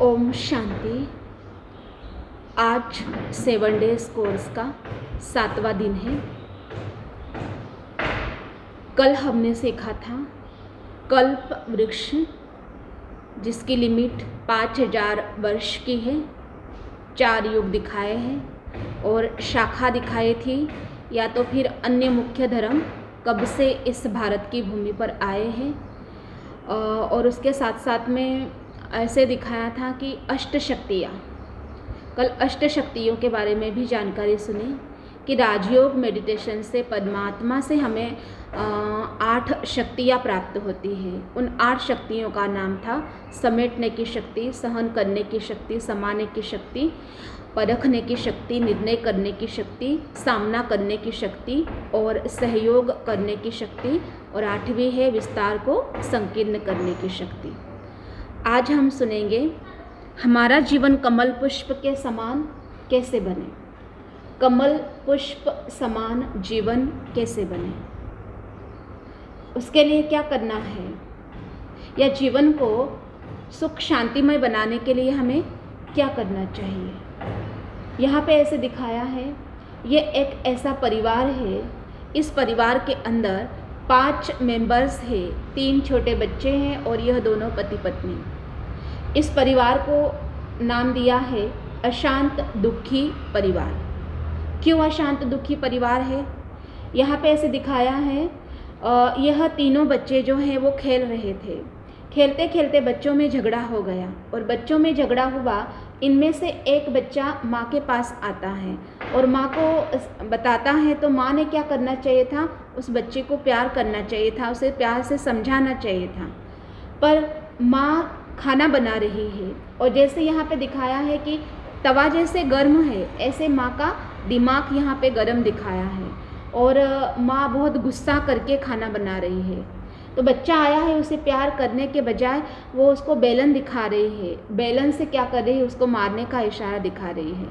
ओम शांति। आज 7 days course का 7वां दिन है। कल हमने सीखा था कल्प वृक्ष, जिसकी लिमिट 5000 वर्ष की है। 4 युग दिखाए हैं और शाखा दिखाई थी, या तो फिर अन्य मुख्य धर्म कब से इस भारत की भूमि पर आए हैं। और उसके साथ साथ में ऐसे दिखाया था कि अष्ट शक्तियाँ, कल अष्ट शक्तियों के बारे में भी जानकारी सुनी कि राजयोग मेडिटेशन से परमात्मा से हमें 8 शक्तियाँ प्राप्त होती हैं। उन 8 शक्तियों का नाम था समेटने की शक्ति, सहन करने की शक्ति, समाने की शक्ति, परखने की शक्ति, निर्णय करने की शक्ति, सामना करने की शक्ति और सहयोग करने की शक्ति, और 8वीं है विस्तार को संकीर्ण करने की शक्ति। आज हम सुनेंगे हमारा जीवन कमल पुष्प के समान कैसे बने। कमल पुष्प समान जीवन कैसे बने, उसके लिए क्या करना है, या जीवन को सुख शांतिमय बनाने के लिए हमें क्या करना चाहिए। यहाँ पे ऐसे दिखाया है, ये एक ऐसा परिवार है। इस परिवार के अंदर 5 मेंबर्स हैं, 3 छोटे बच्चे हैं और यह दोनों पति पत्नी। इस परिवार को नाम दिया है अशांत दुखी परिवार। क्यों अशांत दुखी परिवार है? यहाँ पे ऐसे दिखाया है, यह तीनों बच्चे जो हैं वो खेल रहे थे। खेलते खेलते बच्चों में झगड़ा हो गया, और बच्चों में झगड़ा हुआ। इनमें से एक बच्चा माँ के पास आता है और माँ को बताता है, तो माँ ने क्या करना चाहिए था, उस बच्चे को प्यार करना चाहिए था, उसे प्यार से समझाना चाहिए था। पर माँ खाना बना रही है, और जैसे यहाँ पे दिखाया है कि तवा जैसे गर्म है, ऐसे माँ का दिमाग यहाँ पे गर्म दिखाया है, और माँ बहुत गुस्सा करके खाना बना रही है। तो बच्चा आया है, उसे प्यार करने के बजाय वो उसको बेलन दिखा रही है, बेलन से क्या कर रही है, उसको मारने का इशारा दिखा रही है।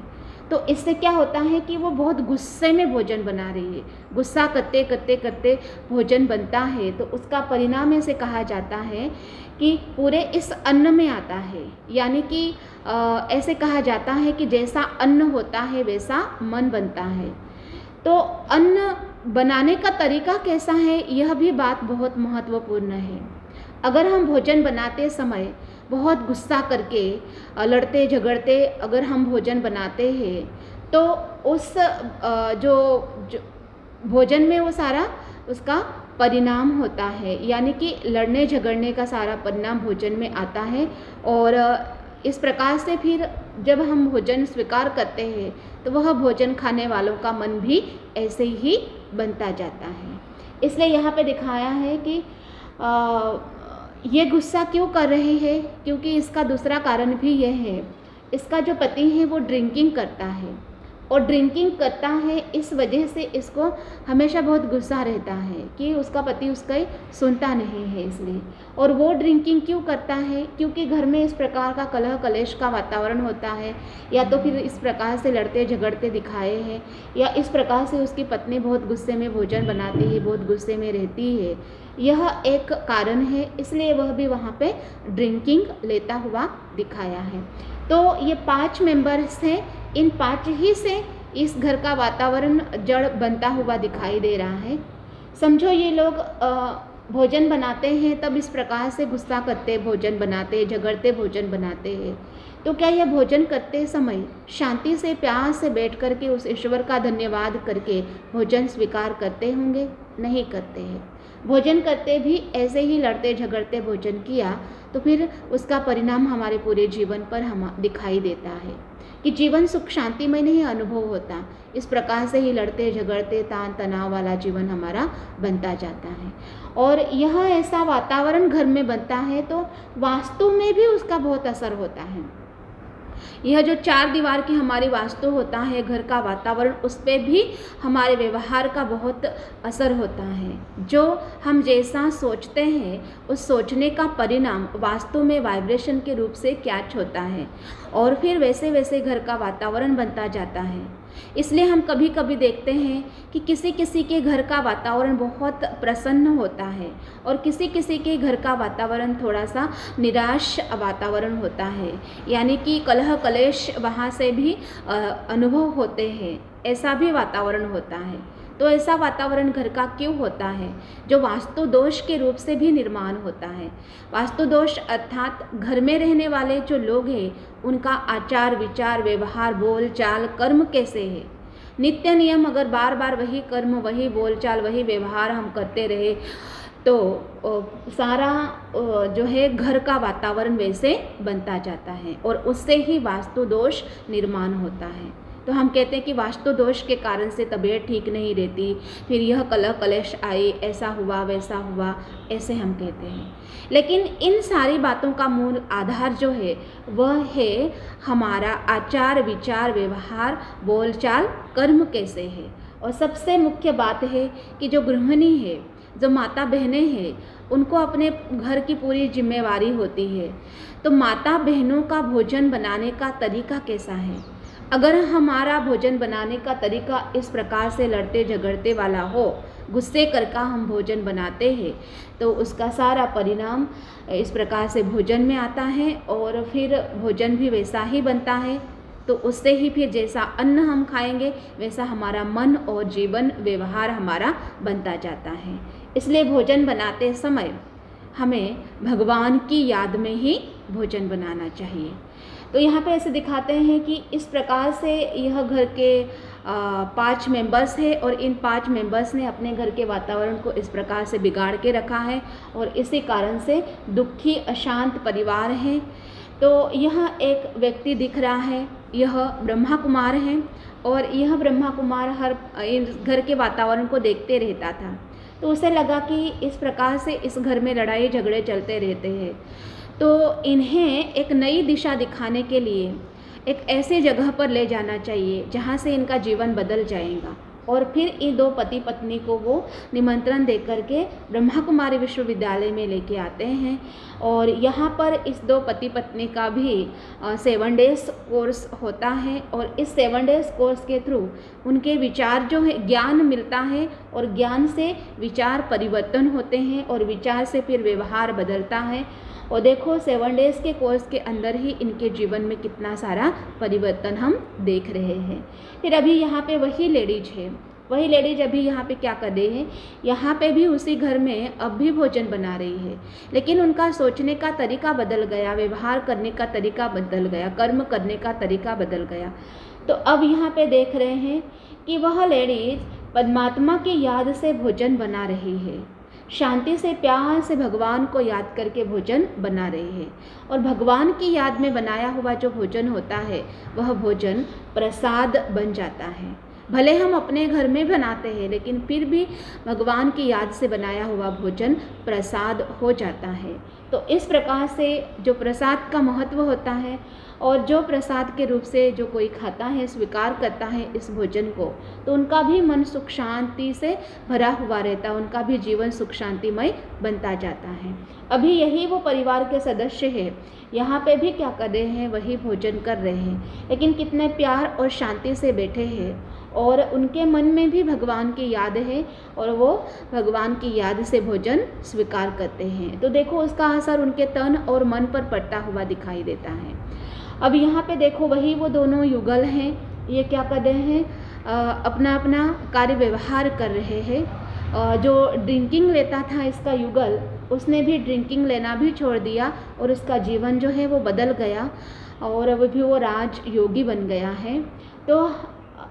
तो इससे क्या होता है कि वो बहुत गुस्से में भोजन बना रही है। गुस्सा करते करते करते भोजन बनता है, तो उसका परिणाम ऐसे कहा जाता है कि पूरे इस अन्न में आता है। यानी कि ऐसे कहा जाता है कि जैसा अन्न होता है वैसा मन बनता है। तो अन्न बनाने का तरीका कैसा है, यह भी बात बहुत महत्वपूर्ण है। अगर हम भोजन बनाते समय बहुत गुस्सा करके, लड़ते झगड़ते अगर हम भोजन बनाते हैं, तो उस जो भोजन में वो सारा उसका परिणाम होता है। यानी कि लड़ने झगड़ने का सारा परिणाम भोजन में आता है। और इस प्रकार से फिर जब हम भोजन स्वीकार करते हैं, तो वह भोजन खाने वालों का मन भी ऐसे ही बनता जाता है। इसलिए यहाँ पे दिखाया है कि ये गुस्सा क्यों कर रहे हैं, क्योंकि इसका दूसरा कारण भी यह है, इसका जो पति है वो ड्रिंकिंग करता है, और ड्रिंकिंग करता है इस वजह से इसको हमेशा बहुत गुस्सा रहता है कि उसका पति उसका सुनता नहीं है इसलिए। और वो ड्रिंकिंग क्यों करता है, क्योंकि घर में इस प्रकार का कलह कलेश का वातावरण होता है, या तो फिर इस प्रकार से लड़ते झगड़ते दिखाए हैं, या इस प्रकार से उसकी पत्नी बहुत गुस्से में भोजन बनाती है, बहुत गुस्से में रहती है। यह एक कारण है, इसलिए वह भी वहाँ पे ड्रिंकिंग लेता हुआ दिखाया है। तो ये 5 मेंबर्स हैं, इन 5 ही से इस घर का वातावरण जड़ बनता हुआ दिखाई दे रहा है। समझो ये लोग भोजन बनाते हैं, तब इस प्रकार से गुस्सा करते भोजन बनाते, झगड़ते भोजन बनाते हैं। तो क्या यह भोजन करते समय शांति से प्यार से बैठ कर के उस ईश्वर का धन्यवाद करके भोजन स्वीकार करते होंगे? नहीं करते हैं। भोजन करते भी ऐसे ही लड़ते झगड़ते भोजन किया, तो फिर उसका परिणाम हमारे पूरे जीवन पर हम दिखाई देता है कि जीवन सुख शांति में नहीं अनुभव होता। इस प्रकार से ही लड़ते झगड़ते तान तनाव वाला जीवन हमारा बनता जाता है। और यह ऐसा वातावरण घर में बनता है, तो वास्तु में भी उसका बहुत असर होता है। यह जो 4 दीवार की हमारी वास्तु होता है, घर का वातावरण, उस पर भी हमारे व्यवहार का बहुत असर होता है। जो हम जैसा सोचते हैं, उस सोचने का परिणाम वास्तु में वाइब्रेशन के रूप से कैच होता है, और फिर वैसे वैसे घर का वातावरण बनता जाता है। इसलिए हम कभी कभी देखते हैं कि किसी किसी के घर का वातावरण बहुत प्रसन्न होता है और किसी किसी के घर का वातावरण थोड़ा सा निराश वातावरण होता है, यानी कि कलह कलेश वहाँ से भी अनुभव होते हैं, ऐसा भी वातावरण होता है। तो ऐसा वातावरण घर का क्यों होता है? जो वास्तु दोष के रूप से भी निर्माण होता है। वास्तु दोष अर्थात घर में रहने वाले जो लोग हैं उनका आचार विचार व्यवहार बोल चाल कर्म कैसे है। नित्य नियम अगर बार बार वही कर्म वही बोल चाल वही व्यवहार हम करते रहे तो सारा जो है घर का वातावरण वैसे बनता जाता है और उससे ही वास्तु दोष निर्माण होता है। तो हम कहते हैं कि वास्तु दोष के कारण से तबीयत ठीक नहीं रहती, फिर यह कलह कलेश आई, ऐसा हुआ वैसा हुआ, ऐसे हम कहते हैं। लेकिन इन सारी बातों का मूल आधार जो है वह है हमारा आचार विचार व्यवहार बोलचाल कर्म कैसे है। और सबसे मुख्य बात है कि जो गृहिणी है, जो माता बहनें हैं, उनको अपने घर की पूरी जिम्मेवारी होती है। तो माता बहनों का भोजन बनाने का तरीका कैसा है? अगर हमारा भोजन बनाने का तरीका इस प्रकार से लड़ते झगड़ते वाला हो, गुस्से करके हम भोजन बनाते हैं, तो उसका सारा परिणाम इस प्रकार से भोजन में आता है और फिर भोजन भी वैसा ही बनता है। तो उससे ही फिर जैसा अन्न हम खाएंगे वैसा हमारा मन और जीवन व्यवहार हमारा बनता जाता है। इसलिए भोजन बनाते समय हमें भगवान की याद में ही भोजन बनाना चाहिए। तो यहाँ पे ऐसे दिखाते हैं कि इस प्रकार से यह घर के 5 मेंबर्स है और इन 5 मेंबर्स ने अपने घर के वातावरण को इस प्रकार से बिगाड़ के रखा है और इसी कारण से दुखी अशांत परिवार है। तो यह एक व्यक्ति दिख रहा है, यह ब्रह्मा कुमार है और यह ब्रह्मा कुमार हर घर के वातावरण को देखते रहता था। तो उसे लगा कि इस प्रकार से इस घर में लड़ाई झगड़े चलते रहते हैं, तो इन्हें एक नई दिशा दिखाने के लिए एक ऐसे जगह पर ले जाना चाहिए जहाँ से इनका जीवन बदल जाएगा। और फिर इन 2 पति पत्नी को वो निमंत्रण दे करके ब्रह्मा कुमारी विश्वविद्यालय में लेके आते हैं और यहाँ पर इस 2 पति पत्नी का भी 7 डेज़ कोर्स होता है और इस 7 डेज़ कोर्स के थ्रू उनके विचार जो है ज्ञान मिलता है और ज्ञान से विचार परिवर्तन होते हैं और विचार से फिर व्यवहार बदलता है। और देखो 7 डेज़ के कोर्स के अंदर ही इनके जीवन में कितना सारा परिवर्तन हम देख रहे हैं। फिर अभी यहाँ पे वही लेडीज है, वही लेडीज अभी यहाँ पे क्या कर रही है, यहाँ पे भी उसी घर में अब भी भोजन बना रही है, लेकिन उनका सोचने का तरीका बदल गया, व्यवहार करने का तरीका बदल गया, कर्म करने का तरीका बदल गया। तो अब यहाँ पे देख रहे हैं कि वह लेडीज परमात्मा की याद से भोजन बना रही है, शांति से प्यार से भगवान को याद करके भोजन बना रही है। और भगवान की याद में बनाया हुआ जो भोजन होता है वह भोजन प्रसाद बन जाता है। भले हम अपने घर में बनाते हैं लेकिन फिर भी भगवान की याद से बनाया हुआ भोजन प्रसाद हो जाता है। तो इस प्रकार से जो प्रसाद का महत्व होता है और जो प्रसाद के रूप से जो कोई खाता है, स्वीकार करता है इस भोजन को, तो उनका भी मन सुख शांति से भरा हुआ रहता है, उनका भी जीवन सुख शांतिमय बनता जाता है। अभी यही वो परिवार के सदस्य हैं, यहाँ पे भी क्या कर रहे हैं, वही भोजन कर रहे हैं, लेकिन कितने प्यार और शांति से बैठे हैं और उनके मन में भी भगवान की याद है और वो भगवान की याद से भोजन स्वीकार करते हैं। तो देखो उसका असर उनके तन और मन पर पड़ता हुआ दिखाई देता है। अब यहाँ पे देखो वही वो दोनों युगल हैं, ये क्या कर रहे हैं, अपना अपना कार्य व्यवहार कर रहे हैं। जो ड्रिंकिंग लेता था इसका युगल, उसने भी ड्रिंकिंग लेना भी छोड़ दिया और उसका जीवन जो है वो बदल गया और अब भी वो राज योगी बन गया है। तो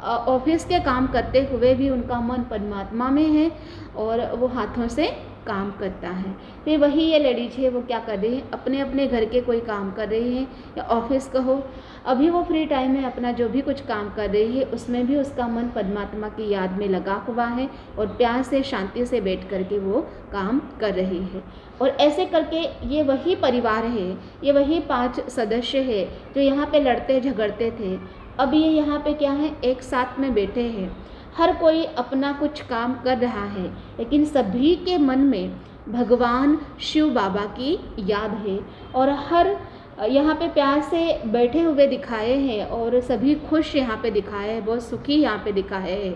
ऑफिस के काम करते हुए भी उनका मन परमात्मा में है और वो हाथों से काम करता है। फिर वही ये लेडीज है, वो क्या कर रही है, अपने अपने घर के कोई काम कर रही है या ऑफिस कहो, अभी वो फ्री टाइम में अपना जो भी कुछ काम कर रही है उसमें भी उसका मन परमात्मा की याद में लगा हुआ है और प्यार से शांति से बैठ करके वो काम कर रही है। और ऐसे करके ये वही परिवार है, ये वही 5 सदस्य है जो यहाँ पे लड़ते झगड़ते थे। अब ये यहाँ पे क्या है, एक साथ में बैठे हैं, हर कोई अपना कुछ काम कर रहा है, लेकिन सभी के मन में भगवान शिव बाबा की याद है और हर यहाँ पे प्यार से बैठे हुए दिखाए हैं और सभी खुश यहाँ पे दिखाए हैं, बहुत सुखी यहाँ पे दिखाए हैं।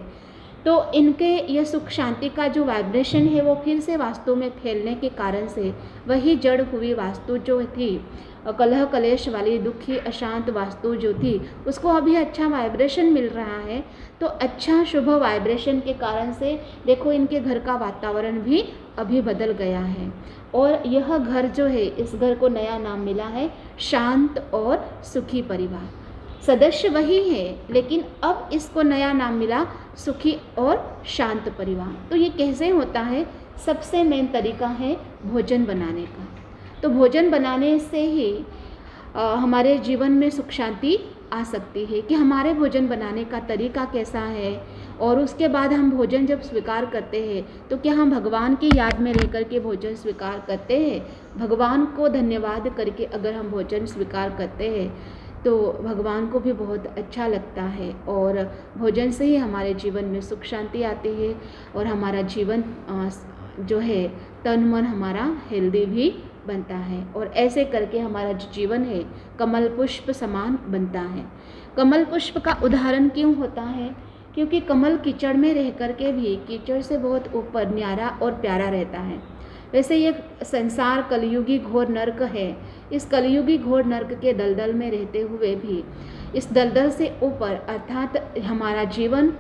तो इनके ये सुख शांति का जो वाइब्रेशन है वो फिर से वास्तु में फैलने के कारण से वही जड़ हुई वास्तु जो थी, कलह कलेश वाली दुखी अशांत वास्तु जो थी, उसको अभी अच्छा वाइब्रेशन मिल रहा है। तो अच्छा शुभ वाइब्रेशन के कारण से देखो इनके घर का वातावरण भी अभी बदल गया है। और यह घर जो है, इस घर को नया नाम मिला है शांत और सुखी परिवार। सदस्य वही है लेकिन अब इसको नया नाम मिला सुखी और शांत परिवार। तो ये कैसे होता है? सबसे मेन तरीका है भोजन बनाने का। तो भोजन बनाने से ही हमारे जीवन में सुख शांति आ सकती है कि हमारे भोजन बनाने का तरीका कैसा है। और उसके बाद हम भोजन जब स्वीकार करते हैं तो क्या हम भगवान की याद में रह कर के भोजन स्वीकार करते हैं? भगवान को धन्यवाद करके अगर हम भोजन स्वीकार करते हैं तो भगवान को भी बहुत अच्छा लगता है। और भोजन से ही हमारे जीवन में सुख शांति आती है और हमारा जीवन जो है तन मन हमारा हेल्दी भी बनता है। और ऐसे करके हमारा जो जीवन है कमल पुष्प समान बनता है। कमल पुष्प का उदाहरण क्यों होता है? क्योंकि कमल कीचड़ में रह कर के भी कीचड़ से बहुत ऊपर न्यारा और प्यारा रहता है। वैसे ये संसार कलयुगी घोर नर्क है। इस कलयुगी घोर नर्क के दलदल में रहते हुए भी इस दलदल से ऊपर अर्थात हमारा जीवन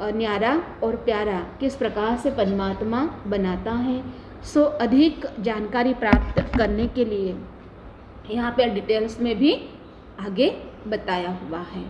न्यारा और प्यारा किस प्रकार से परमात्मा बनाता है, सो अधिक जानकारी प्राप्त करने के लिए यहाँ पे डिटेल्स में भी आगे बताया हुआ है।